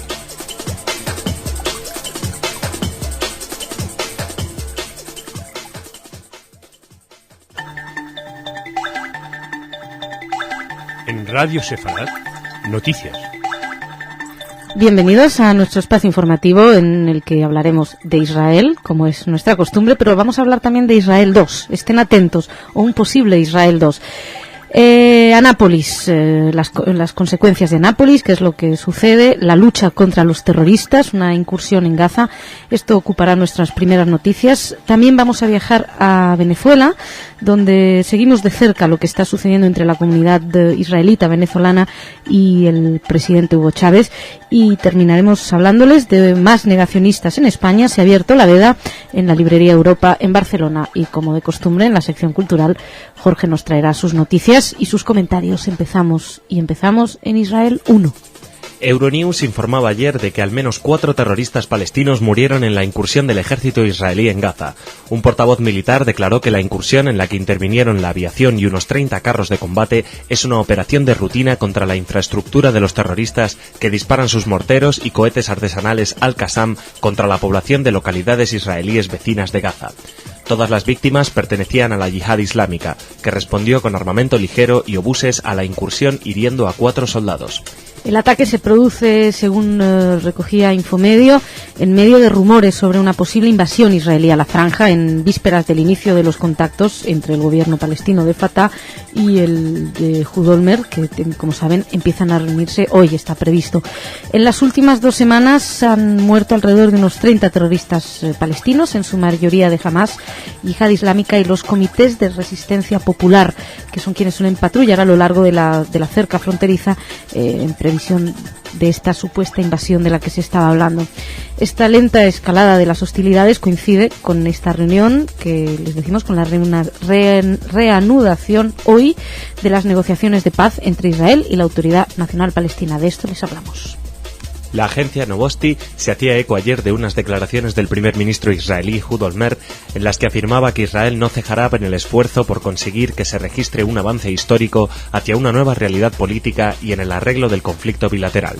Speaker 2: En Radio Sefarad, noticias.
Speaker 6: Bienvenidos a nuestro espacio informativo en el que hablaremos de Israel, como es nuestra costumbre, pero vamos a hablar también de Israel 2. Estén atentos, o un posible Israel 2. Anápolis, las consecuencias de Anápolis, qué es lo que sucede, la lucha contra los terroristas, una incursión en Gaza. Esto ocupará nuestras primeras noticias. También vamos a viajar a Venezuela, donde seguimos de cerca lo que está sucediendo entre la comunidad israelita venezolana y el presidente Hugo Chávez. Y terminaremos hablándoles de más negacionistas en España. Se ha abierto la veda en la librería Europa en Barcelona. Y como de costumbre, en la sección cultural, Jorge nos traerá sus noticias y sus comentarios. Empezamos en Israel 1.
Speaker 4: Euronews informaba ayer de que al menos 4 terroristas palestinos murieron en la incursión del ejército israelí en Gaza. Un portavoz militar declaró que la incursión, en la que intervinieron la aviación y unos 30 carros de combate, es una operación de rutina contra la infraestructura de los terroristas que disparan sus morteros y cohetes artesanales Al-Qassam contra la población de localidades israelíes vecinas de Gaza. Todas las víctimas pertenecían a la Yihad Islámica, que respondió con armamento ligero y obuses a la incursión, hiriendo a 4 soldados.
Speaker 6: El ataque se produce, según recogía Infomedio, en medio de rumores sobre una posible invasión israelí a la franja en vísperas del inicio de los contactos entre el gobierno palestino de Fatah y el de Ehud Olmert, que, como saben, empiezan a reunirse hoy, está previsto. En las últimas 2 semanas han muerto alrededor de unos 30 terroristas palestinos, en su mayoría de Hamas, Yihad Islámica y los comités de resistencia popular, que son quienes suelen patrullar a lo largo de la cerca fronteriza en previsión de esta supuesta invasión de la que se estaba hablando. Esta lenta escalada de las hostilidades coincide con esta reunión que les decimos, con la reanudación hoy de las negociaciones de paz entre Israel y la Autoridad Nacional Palestina. De esto les hablamos.
Speaker 4: La agencia Novosti se hacía eco ayer de unas declaraciones del primer ministro israelí Ehud Olmert, en las que afirmaba que Israel no cejará en el esfuerzo por conseguir que se registre un avance histórico hacia una nueva realidad política y en el arreglo del conflicto bilateral.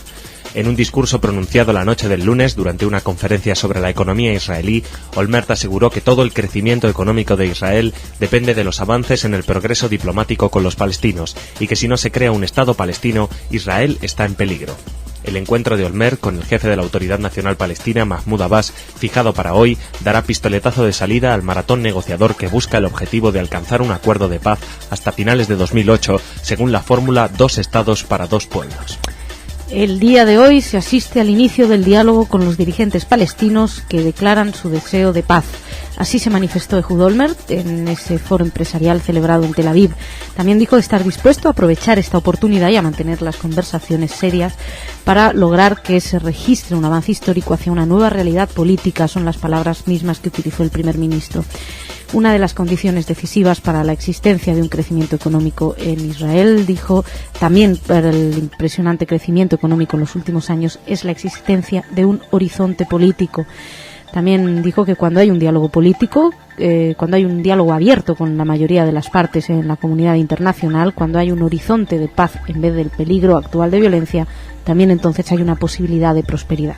Speaker 4: En un discurso pronunciado la noche del lunes durante una conferencia sobre la economía israelí, Olmert aseguró que todo el crecimiento económico de Israel depende de los avances en el progreso diplomático con los palestinos y que si no se crea un Estado palestino, Israel está en peligro. El encuentro de Olmert con el jefe de la Autoridad Nacional Palestina, Mahmoud Abbas, fijado para hoy, dará pistoletazo de salida al maratón negociador que busca el objetivo de alcanzar un acuerdo de paz hasta finales de 2008, según la fórmula 2 estados para 2 pueblos.
Speaker 6: El día de hoy se asiste al inicio del diálogo con los dirigentes palestinos que declaran su deseo de paz. Así se manifestó Ehud Olmert en ese foro empresarial celebrado en Tel Aviv. También dijo estar dispuesto a aprovechar esta oportunidad y a mantener las conversaciones serias para lograr que se registre un avance histórico hacia una nueva realidad política. Son las palabras mismas que utilizó el primer ministro. Una de las condiciones decisivas para la existencia de un crecimiento económico en Israel, dijo, también para el impresionante crecimiento económico en los últimos años, es la existencia de un horizonte político. También dijo que cuando hay un diálogo político, cuando hay un diálogo abierto con la mayoría de las partes en la comunidad internacional, cuando hay un horizonte de paz en vez del peligro actual de violencia, también entonces hay una posibilidad de prosperidad.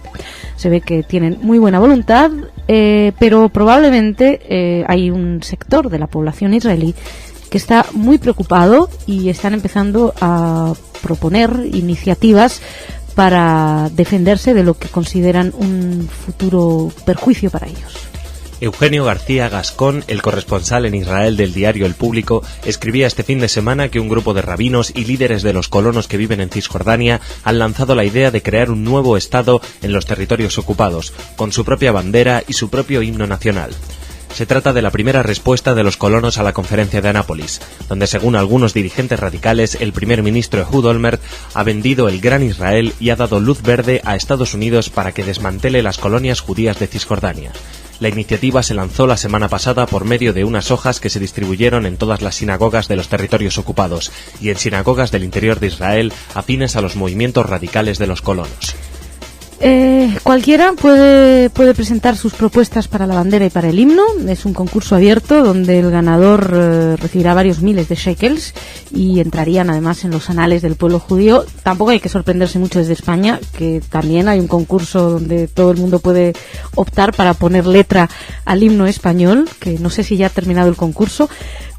Speaker 6: Se ve que tienen muy buena voluntad, pero probablemente hay un sector de la población israelí que está muy preocupado y están empezando a proponer iniciativas para defenderse de lo que consideran un futuro perjuicio para ellos.
Speaker 4: Eugenio García Gascón, el corresponsal en Israel del diario El Público, escribía este fin de semana que un grupo de rabinos y líderes de los colonos que viven en Cisjordania han lanzado la idea de crear un nuevo Estado en los territorios ocupados, con su propia bandera y su propio himno nacional. Se trata de la primera respuesta de los colonos a la conferencia de Anápolis, donde según algunos dirigentes radicales, el primer ministro Ehud Olmert ha vendido el Gran Israel y ha dado luz verde a Estados Unidos para que desmantele las colonias judías de Cisjordania. La iniciativa se lanzó la semana pasada por medio de unas hojas que se distribuyeron en todas las sinagogas de los territorios ocupados y en sinagogas del interior de Israel afines a los movimientos radicales de los colonos.
Speaker 6: Cualquiera puede presentar sus propuestas para la bandera y para el himno. Es un concurso abierto donde el ganador recibirá varios miles de shekels y entrarían además en los anales del pueblo judío. Tampoco hay que sorprenderse mucho desde España, que también hay un concurso donde todo el mundo puede optar para poner letra al himno español, que no sé si ya ha terminado el concurso.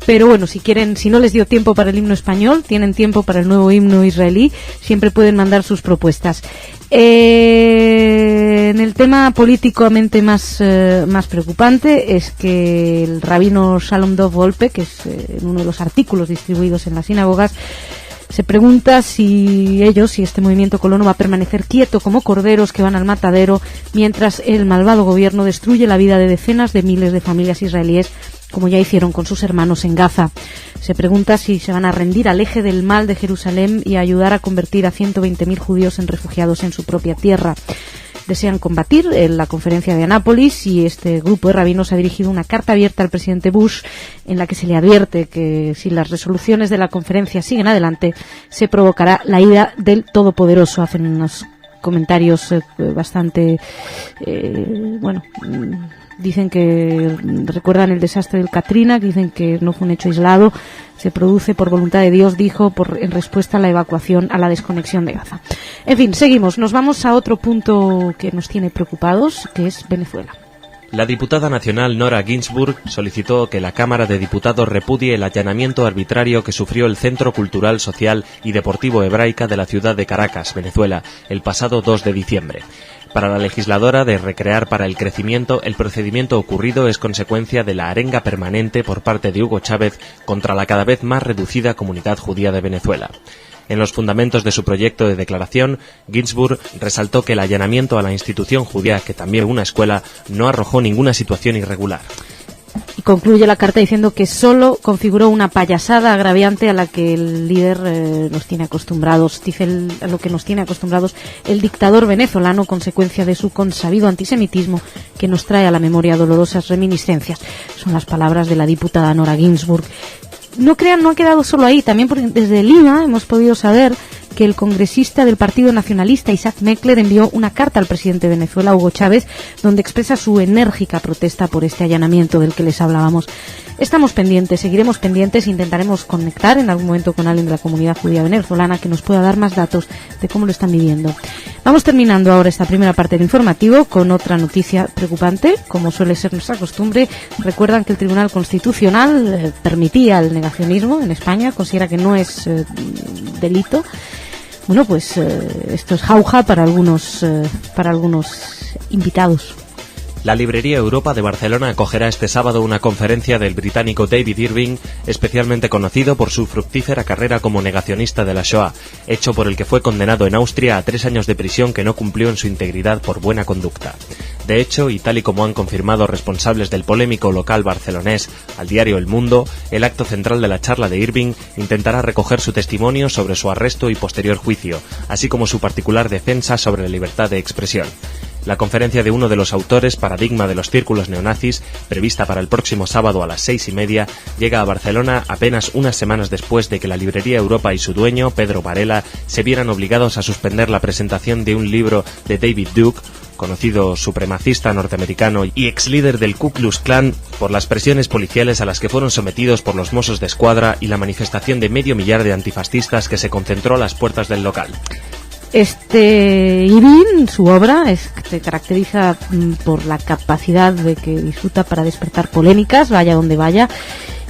Speaker 6: Pero bueno, si no les dio tiempo para el himno español, tienen tiempo para el nuevo himno israelí, siempre pueden mandar sus propuestas. En el tema políticamente más preocupante es que el rabino Shalom Dov Wolpe, que es en uno de los artículos distribuidos en las sinagogas, se pregunta si este movimiento colono va a permanecer quieto como corderos que van al matadero mientras el malvado gobierno destruye la vida de decenas de miles de familias israelíes, como ya hicieron con sus hermanos en Gaza. Se pregunta si se van a rendir al eje del mal de Jerusalén y a ayudar a convertir a 120.000 judíos en refugiados en su propia tierra. Desean combatir en la conferencia de Anápolis y este grupo de rabinos ha dirigido una carta abierta al presidente Bush en la que se le advierte que si las resoluciones de la conferencia siguen adelante se provocará la ira del Todopoderoso. Hacen unos comentarios bastante dicen que recuerdan el desastre del Katrina, dicen que no fue un hecho aislado, se produce por voluntad de Dios, dijo, en respuesta a la evacuación, a la desconexión de Gaza. En fin, seguimos, nos vamos a otro punto que nos tiene preocupados, que es Venezuela.
Speaker 4: La diputada nacional Nora Ginsburg solicitó que la Cámara de Diputados repudie el allanamiento arbitrario que sufrió el Centro Cultural, Social y Deportivo Hebraica de la ciudad de Caracas, Venezuela, el pasado 2 de diciembre. Para la legisladora de Recrear para el Crecimiento, el procedimiento ocurrido es consecuencia de la arenga permanente por parte de Hugo Chávez contra la cada vez más reducida comunidad judía de Venezuela. En los fundamentos de su proyecto de declaración, Ginsburg resaltó que el allanamiento a la institución judía, que también es una escuela, no arrojó ninguna situación irregular.
Speaker 6: Y concluye la carta diciendo que solo configuró una payasada agraviante a la que el líder nos tiene acostumbrados, a lo que nos tiene acostumbrados el dictador venezolano, consecuencia de su consabido antisemitismo que nos trae a la memoria dolorosas reminiscencias. Son las palabras de la diputada Nora Ginsburg. No crean, no ha quedado solo ahí, también desde Lima hemos podido saber que el congresista del Partido Nacionalista, Isaac Meckler, envió una carta al presidente de Venezuela, Hugo Chávez, donde expresa su enérgica protesta por este allanamiento del que les hablábamos. Estamos pendientes, seguiremos pendientes, intentaremos conectar en algún momento con alguien de la comunidad judía venezolana que nos pueda dar más datos de cómo lo están viviendo. Vamos terminando ahora esta primera parte del informativo con otra noticia preocupante, como suele ser nuestra costumbre. Recuerdan que el Tribunal Constitucional permitía el negacionismo en España, considera que no es delito. Bueno, pues esto es jauja para algunos invitados.
Speaker 4: La Librería Europa de Barcelona acogerá este sábado una conferencia del británico David Irving, especialmente conocido por su fructífera carrera como negacionista de la Shoah, hecho por el que fue condenado en Austria a 3 años de prisión que no cumplió en su integridad por buena conducta. De hecho, y tal y como han confirmado responsables del polémico local barcelonés al diario El Mundo, el acto central de la charla de Irving intentará recoger su testimonio sobre su arresto y posterior juicio, así como su particular defensa sobre la libertad de expresión. La conferencia de uno de los autores, paradigma de los círculos neonazis, prevista para el próximo sábado a las 6:30, llega a Barcelona apenas unas semanas después de que la Librería Europa y su dueño, Pedro Varela, se vieran obligados a suspender la presentación de un libro de David Duke, conocido supremacista norteamericano y ex líder del Ku Klux Klan, por las presiones policiales a las que fueron sometidos por los Mossos de Escuadra y la manifestación de 500.000 de antifascistas que se concentró a las puertas del local.
Speaker 6: Irving, su obra, se caracteriza por la capacidad de que disfruta para despertar polémicas, vaya donde vaya,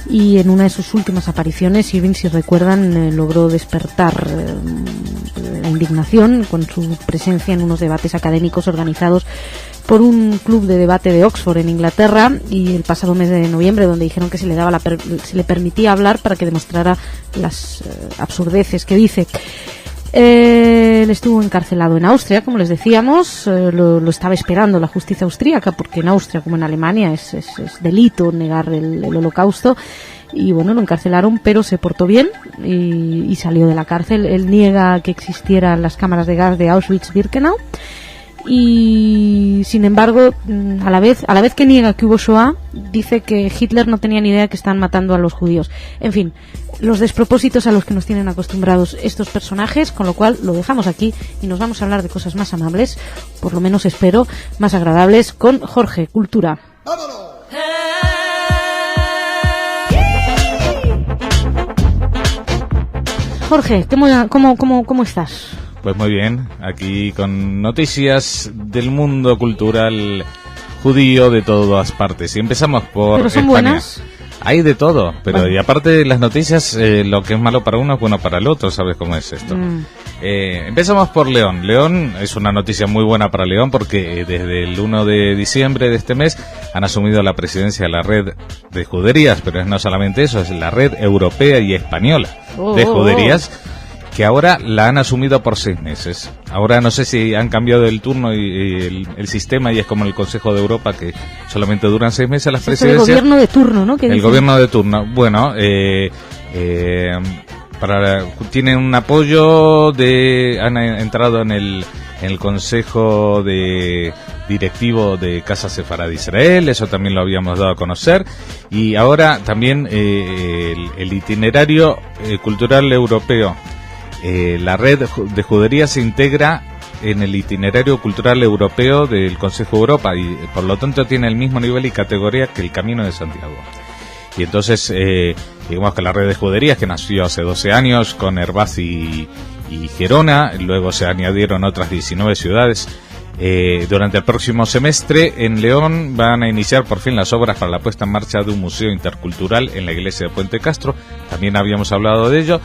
Speaker 6: y en una de sus últimas apariciones, Irving, si recuerdan, logró despertar la indignación con su presencia en unos debates académicos organizados por un club de debate de Oxford en Inglaterra, y el pasado mes de noviembre, donde dijeron que se le permitía hablar para que demostrara las absurdeces que dice. Él estuvo encarcelado en Austria, como les decíamos, lo estaba esperando la justicia austríaca, porque en Austria, como en Alemania, es delito negar el holocausto, y bueno, lo encarcelaron, pero se portó bien y salió de la cárcel. Él niega que existieran las cámaras de gas de Auschwitz-Birkenau, y sin embargo, a la vez que niega que hubo Shoah, dice que Hitler no tenía ni idea que están matando a los judíos. En fin, los despropósitos a los que nos tienen acostumbrados estos personajes, con lo cual lo dejamos aquí y nos vamos a hablar de cosas más amables, por lo menos espero, más agradables, con Jorge Cultura. ¡Vámonos! Jorge, ¿cómo estás?
Speaker 5: Pues muy bien, aquí con noticias del mundo cultural judío de todas partes. Y empezamos por
Speaker 6: ¿Pero son
Speaker 5: España.
Speaker 6: buenas?
Speaker 5: Hay de todo, pero
Speaker 6: bueno.
Speaker 5: Y aparte de las noticias, lo que es malo para uno es bueno para el otro, ¿sabes cómo es esto? Empezamos por León. León es una noticia muy buena para León porque desde el 1 de diciembre de este mes han asumido la presidencia de la red de juderías, pero no solamente eso, es la red europea y española de juderías, que ahora la han asumido por 6 meses. Ahora no sé si han cambiado el turno y el sistema, y es como el Consejo de Europa, que solamente duran 6 meses las presidencias.
Speaker 6: El gobierno de turno, ¿no?
Speaker 5: El gobierno de turno. Bueno, tienen un apoyo han entrado en el Consejo de directivo de Casa Sefarad de Israel, eso también lo habíamos dado a conocer, y ahora también el itinerario cultural europeo. La red de judería se integra en el itinerario cultural europeo del Consejo de Europa y por lo tanto tiene el mismo nivel y categoría que el Camino de Santiago. Y entonces, digamos que la red de juderías, que nació hace 12 años con Herbaz y Gerona, luego se añadieron otras 19 ciudades. Durante el próximo semestre en León van a iniciar por fin las obras para la puesta en marcha de un museo intercultural en la iglesia de Puente Castro. También habíamos hablado de ello.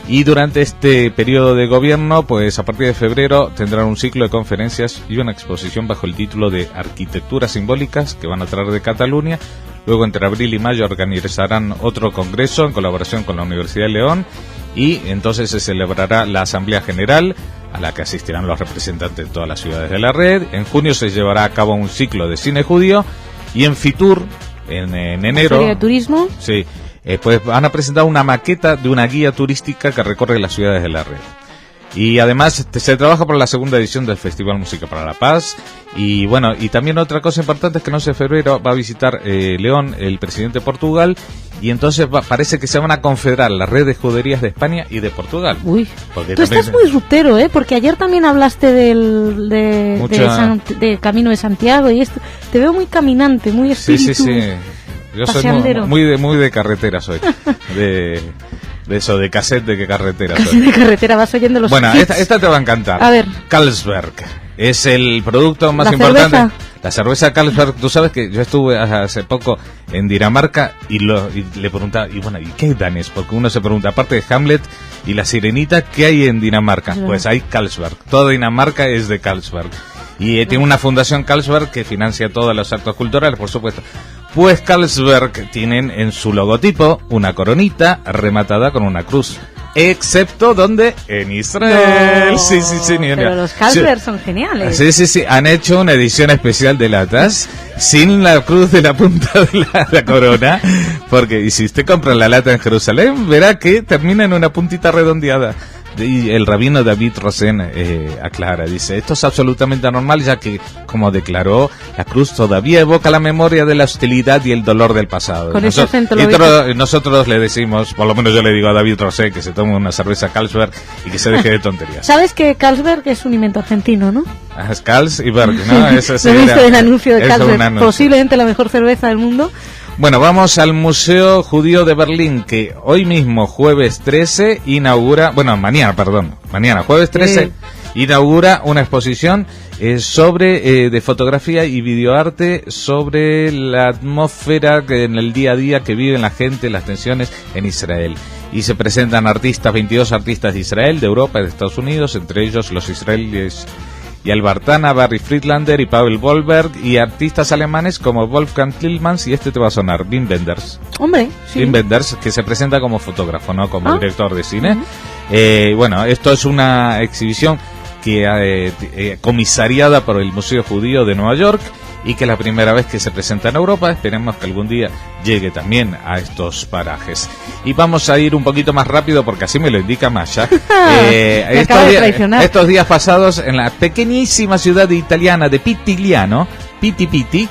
Speaker 5: Y durante este periodo de gobierno, pues a partir de febrero tendrán un ciclo de conferencias y una exposición bajo el título de Arquitecturas Simbólicas que van a traer de Cataluña. Luego entre abril y mayo organizarán otro congreso en colaboración con la Universidad de León y entonces se celebrará la Asamblea General a la que asistirán los representantes de todas las ciudades de la red. En junio se llevará a cabo un ciclo de cine judío y en Fitur, en enero...
Speaker 6: ¿Feria de turismo?
Speaker 5: Sí. Pues van a presentar una maqueta de una guía turística que recorre las ciudades de la red. Y además se trabaja por la segunda edición del Festival Música para la Paz. Y bueno, y también otra cosa importante es que el 11 de febrero va a visitar León el presidente de Portugal. Y entonces parece que se van a confederar las redes de juderías de España y de Portugal.
Speaker 6: Uy, tú estás muy rutero, porque ayer también hablaste de Camino de Santiago y esto. Te veo muy caminante, muy espíritu.
Speaker 5: Sí. Yo soy muy de carretera, soy. De eso, de cassette de qué carretera soy.
Speaker 6: De carretera, vas oyendo los
Speaker 5: Bueno,
Speaker 6: hits.
Speaker 5: esta te va a encantar.
Speaker 6: A ver.
Speaker 5: Carlsberg. Es el producto más
Speaker 6: ¿La
Speaker 5: importante.
Speaker 6: cerveza?
Speaker 5: La cerveza Carlsberg. Tú sabes que yo estuve hace poco en Dinamarca y le preguntaba, ¿y qué es danés? Porque uno se pregunta, aparte de Hamlet y la Sirenita, ¿qué hay en Dinamarca? Pues hay Carlsberg. Toda Dinamarca es de Carlsberg. Y tiene una fundación Carlsberg que financia todos los actos culturales, por supuesto. Pues Carlsberg tienen en su logotipo una coronita rematada con una cruz. Excepto donde en Israel.
Speaker 6: No,
Speaker 5: sí,
Speaker 6: pero los Carlsberg son geniales.
Speaker 5: Sí. Han hecho una edición especial de latas sin la cruz de la punta de la corona. Y si usted compra la lata en Jerusalén, verá que termina en una puntita redondeada. Y el rabino David Rosen aclara, dice, esto es absolutamente anormal, ya que, como declaró, la cruz todavía evoca la memoria de la hostilidad y el dolor del pasado.
Speaker 6: Con ese acento
Speaker 5: nosotros le decimos, por lo menos yo le digo a David Rosen, que se tome una cerveza Carlsberg y que se deje de tonterías.
Speaker 6: ¿Sabes que Carlsberg es un invento argentino, no?
Speaker 5: Carls y Berg, ¿no? Eso sí,
Speaker 6: ¿Lo viste el anuncio de Carlsberg?
Speaker 5: Anuncio.
Speaker 6: Posiblemente la mejor cerveza del mundo.
Speaker 5: Bueno, vamos al Museo Judío de Berlín, que hoy mismo, jueves 13, mañana, jueves 13, inaugura una exposición de fotografía y videoarte sobre la atmósfera que en el día a día que viven la gente, las tensiones en Israel. Y se presentan 22 artistas de Israel, de Europa y de Estados Unidos, entre ellos los israelíes y Albertana, Barry Friedlander y Pavel Wolberg, y artistas alemanes como Wolfgang Tillmans, y te va a sonar, Wim Wenders.
Speaker 6: Hombre, sí.
Speaker 5: Wim Wenders, que se presenta como fotógrafo, no como director de cine. Esto es una exhibición que comisariada por el Museo Judío de Nueva York, y que es la primera vez que se presenta en Europa. Esperemos que algún día llegue también a estos parajes. Y vamos a ir un poquito más rápido porque así me lo indica Masha. Estos días pasados en la pequeñísima ciudad italiana de Pitigliano, Piti,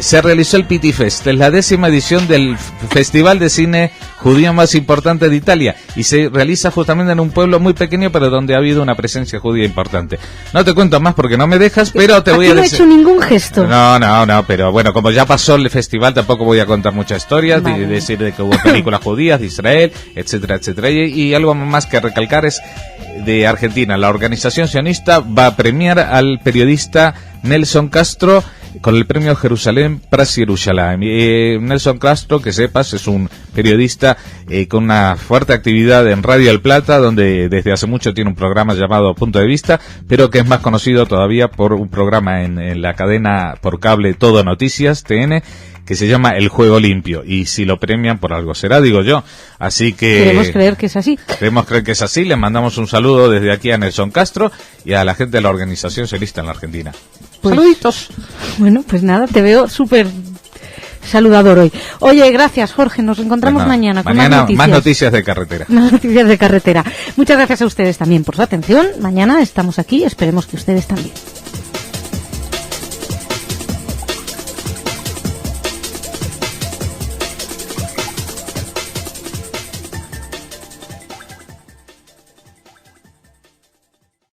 Speaker 5: se realizó el Pitti Fest, es la 10ª edición del festival de cine judío más importante de Italia, y se realiza justamente en un pueblo muy pequeño, pero donde ha habido una presencia judía importante. No te cuento más porque no me dejas, pero te voy a decir...
Speaker 6: no he hecho ningún gesto.
Speaker 5: No, pero bueno, como ya pasó el festival, tampoco voy a contar muchas historias,
Speaker 6: vale.
Speaker 5: decir de que hubo películas judías de Israel, etcétera, etcétera. Y algo más que recalcar es de Argentina. La organización sionista va a premiar al periodista Nelson Castro con el premio Jerusalén Pras Yerushalayim. Nelson Castro, que sepas, es un periodista con una fuerte actividad en Radio El Plata, donde desde hace mucho tiene un programa llamado Punto de Vista, pero que es más conocido todavía por un programa en la cadena por cable Todo Noticias, TN, que se llama El Juego Limpio, y si lo premian por algo será, digo yo. Así que
Speaker 6: queremos creer que es así.
Speaker 5: Queremos creer que es así. Le mandamos un saludo desde aquí a Nelson Castro y a la gente de la organización sionista en la Argentina.
Speaker 6: Pues,
Speaker 5: saluditos.
Speaker 6: Bueno, pues nada, te veo súper saludador hoy. Oye, gracias, Jorge. Nos encontramos mañana con más noticias.
Speaker 5: Más noticias de carretera.
Speaker 6: Más noticias de carretera. Muchas gracias a ustedes también por su atención. Mañana estamos aquí. Esperemos que ustedes también.